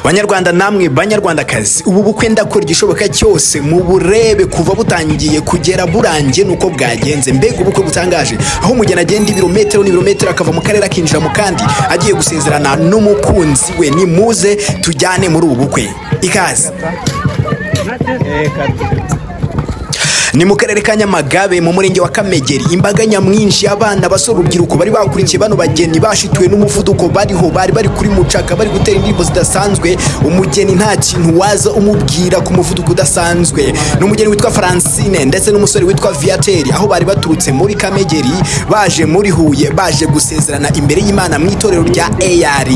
Banyarwanda namwe banyarwandakazi, ubu bukwe ndakora igishoboka cyose mu burebe kuva butangiye kugera burangiye nuko bwagenze. Mbega ubukwe butangaje, aho umugeni agenda ibirometero n'ibirometero akava mu karere akinjira mu kandi agiye gusezerana n'umukunzi we. Ni muze tujyane muri ubu bukwe, ikaze. Ni mu karere ka Nyamagabe mu murenge wa Kamegeri. Imbaga nyamwinshi y'abana basora urubyiruko bari bakurikiye bano bageni bashituwe n'umuvuduko bari kuri mucaka bari gutera indirimbo zidasanzwe. Umugeni nta kintu waza umubwira ku muvuduko udasanzwe. N'umugeni witwa Francine ndetse n'umusore witwa Viateur, aho bari baturutse muri Kamegeri baje muri Huye, baje gusezerana imbere y'Imana mu itorero rya AR.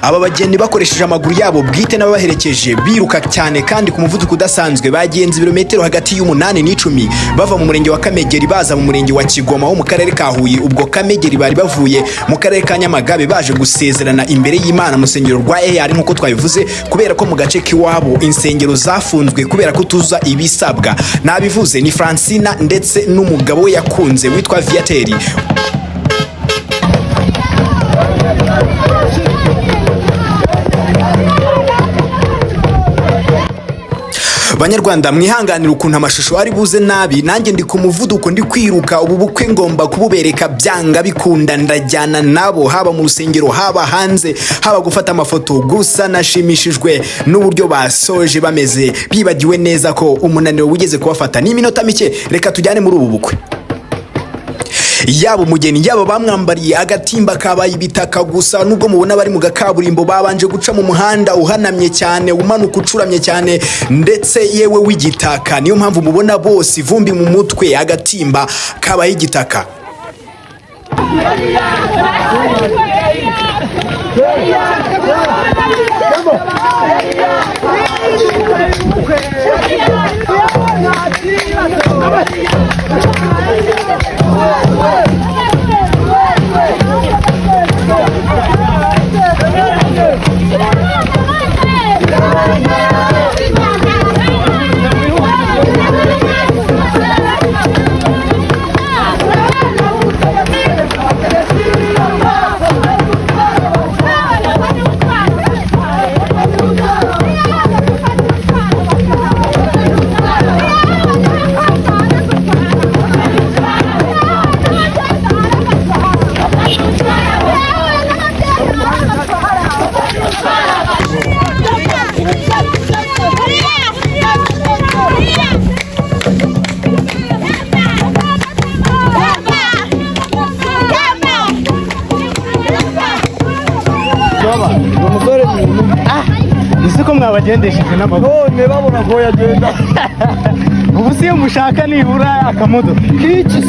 Aba bageni bakoresheje amaguru yabo bwite n'ababaherekeje biruka cyane kandi ku muvuduko udasanzwe, bagenze ibirometero hagati y'umunani n'icumi bava mu murenge wa Kamegeri baza mu murenge wa Kigoma wo mu karere ka Huye. Ubwo Kamegeri bari bavuye mu karere ka Nyamagabe baje gusezerana imbere y'Imana mu rusengero rwa AR nkuko twabivuze, kubera ko mu gace k'iwabo insengero zafunzwe kubera kutuza ibisabwa. Nabivuze ni Francina ndetse n'umugabo we yakunze witwa Viateur. Banyarwanda mwihanganira ukuntu amashusho ari buze nabi, nanjye ndi ku muvuduko ndi kwiruka. Ubu bukwe ngomba kububereka byanga bikunda, ndajyana nabo haba mu rusengero haba hanze, haba gufata amafoto. Gusa nashimishijwe n'uburyo basoje bameze bibagiwe neza ko umunaniro wigeze kubafata. Ni iminota mike, reka tujyane muri ubu bukwe. Yaba umugeni yaba bamwambariye agatimba kabaye ibitaka gusa, nubwo mubona bari mu gakaburimbo babanje guca mu muhanda uhanamye cyane, umanuka ucuramye cyane ndetse yewe w'igitaka. Niyo mpamvu mubona bose ivumbi mu mutwe, agatimba kabaye igitaka. Isiko mwabagendesheje n'amaguru none babona ko yagenda. ubu si mushaka nibura akamodo Iki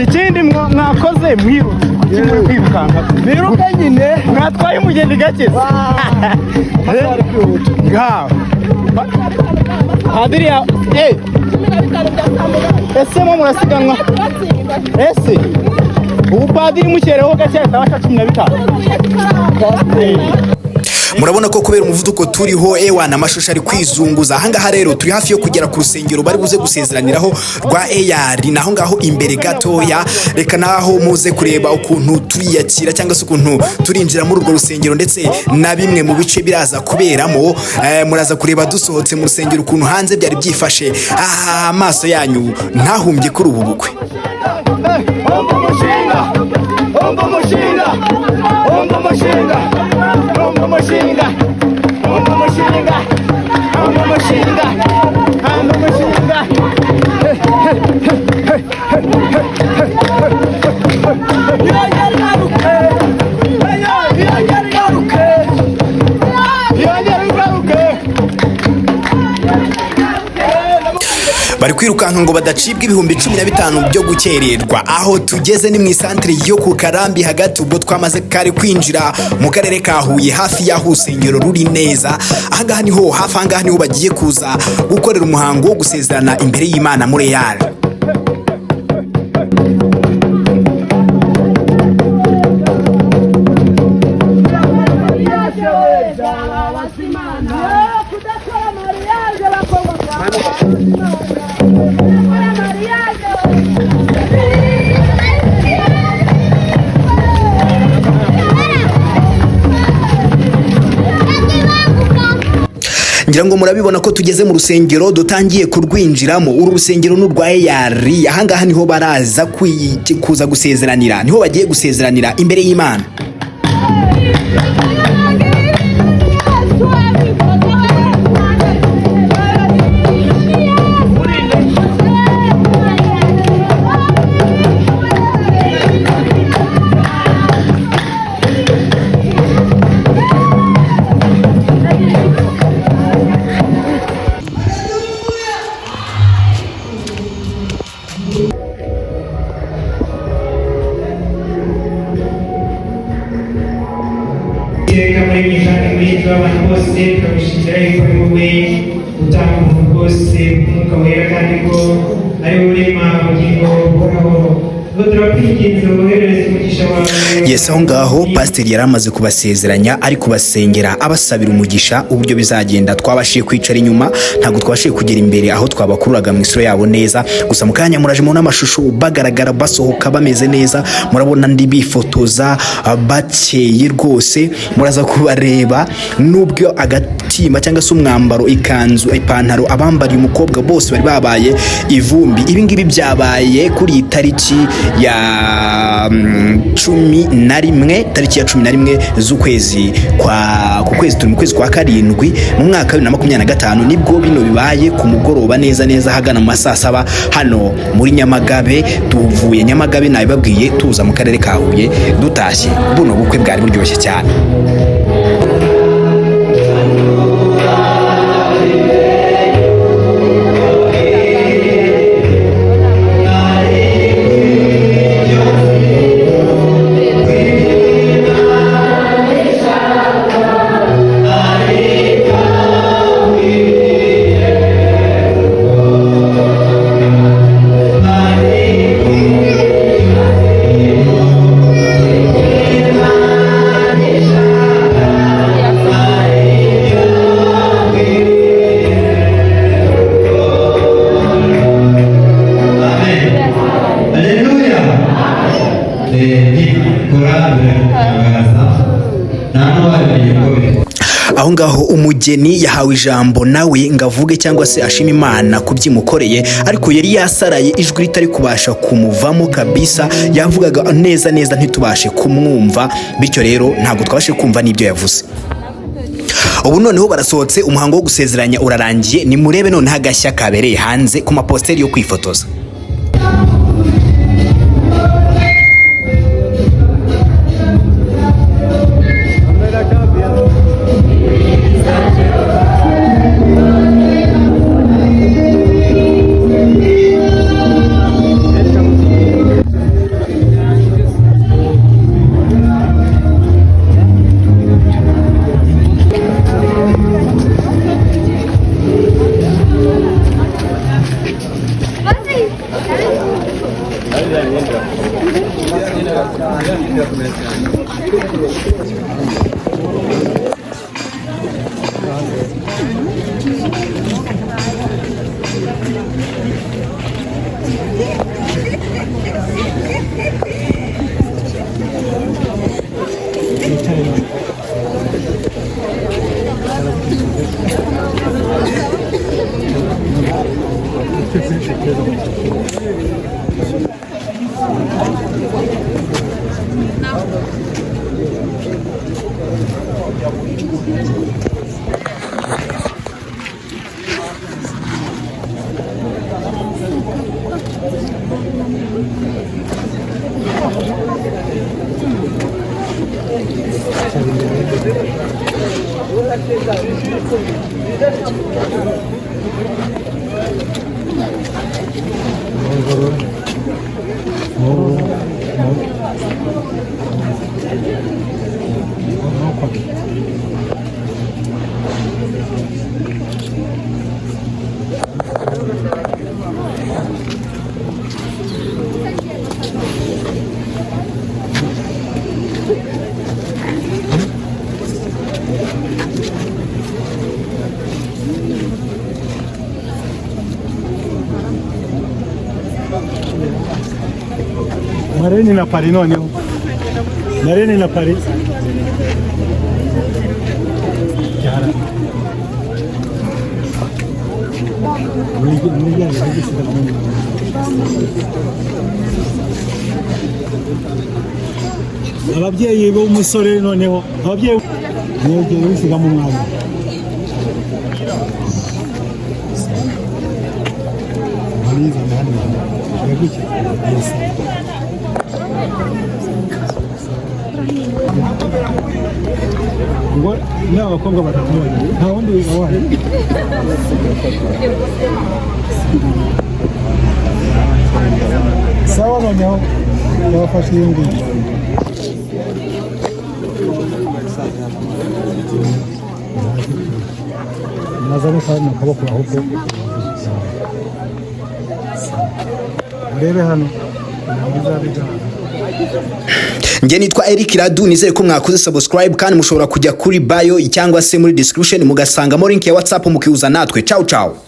ikindi mwakoze mwirutse kimwe kwirukanka biruka nyine mwatwaye umugeni gake ngaho padiri ese mo murasiganwa ese ubu padiri mukereho gake atabasha 15. Murabona ko kubera umuvuduko turiho ewana amashusho ari kwizunguza. Ahangaha rero turi hafi yo kugera ku rusengero bari buze gusezeraniraho rwa AR, naho ngaho imbere gatoya. Reka naho muze kureba ukuntu turiyakira cyangwa se ukuntu turinjira muri urwo rusengero ndetse na bimwe mu bice biraza kuberamo. Muraza kureba dusohotse mu rusengero ukuntu hanze byari byifashe. Amaso yanyu ntahumbye kuri ubu bukwe. bari kwirukanka ngo badacibwa ibihumbi 15 byo gukererwa. Aho tugeze ni mu isantere yo ku Karambi hagati, ubwo twamaze kare kwinjira mu karere ka Huye hafi y'aho urusengero ruri neza. Ahangaha niho hafi, ahangaha niho bagiye kuza gukorera umuhango wo gusezerana imbere y'Imana muri Real. Ngira ngo murabibona ko tugeze mu rusengero dutangiye kurwinjiramo. Uru rusengero n'urwa Real. Ahangaha niho baraza kuza gusezeranira, niho bagiye gusezeranira imbere y'Imana. abantu bose turagushimira yuko ari wowe utanga umuntu bwose umwuka wera, kandi ko ari wowe urema ubugingo buhoraho. Yes, aho ngaho pasiteri yari amaze kubasezeranya, ari kubasengera abasabira umugisha uburyo bizagenda. Twabashiye kwicara inyuma, ntabwo twabashiye kugera imbere aho twabakururaga mu isura yabo neza. Gusa mu kanya muraje mubona amashusho bagaragara basohoka bameze neza, murabona ndi bifotoza bakeye rwose, muraza kubareba. Nubwo agatima cyangwa se umwambaro, ikanzu, ipantaro abambariye umukobwa bose bari babaye ivumbi. Ibi ngibi byabaye kuri iyi tariki ya 11, tariki ya 11 z'ukwezi ku kwezi turi mu kwezi kwa karindwi mu mwaka wa 2025, nibwo bino bibaye ku mugoroba neza neza hagana mu saa 7 hano muri Nyamagabe. Tuvuye Nyamagabe nabibabwiye tuza mu karere ka Huye dutashye. Buno bukwe bwari buryoshye cyane. Aho ngaho umugeni yahawe ijambo nawe ngavuge cyangwa se ashima Imana kubyimukoreye, ariko yari yasaraye ijwi ritari kubasha kumuvamo kabisa. Yavugaga neza neza ntitubashe kumwumva, bityo rero ntabwo twabashe kumva n'ibyo yavuze. Ubu noneho barasohotse, umuhango wo gusezeranya urarangiye. Nimurebe none hagashya kabereye hanze ku maposteri yo kwifotoza. Mareni na Paris noneho. Mareni na Paris. Cyara. Ababyeyi b'umusore noneho. Ababyeyi mwegeye bisiga mu mwanya. Baliza mahali. Yaguke. Yes. Ngo ni abakobwa batatu nta wundi wabaye sawa noneho yabafashe iyi ngiyi nazane kandi akaboko ahubwo urebe hano Njye nitwa Eric Radu, nizere ko mwakoze subscribe kandi mushobora kujya kuri bio cyangwa se muri description mugasangamo link ya WhatsApp mukihuza natwe. Ciao ciao.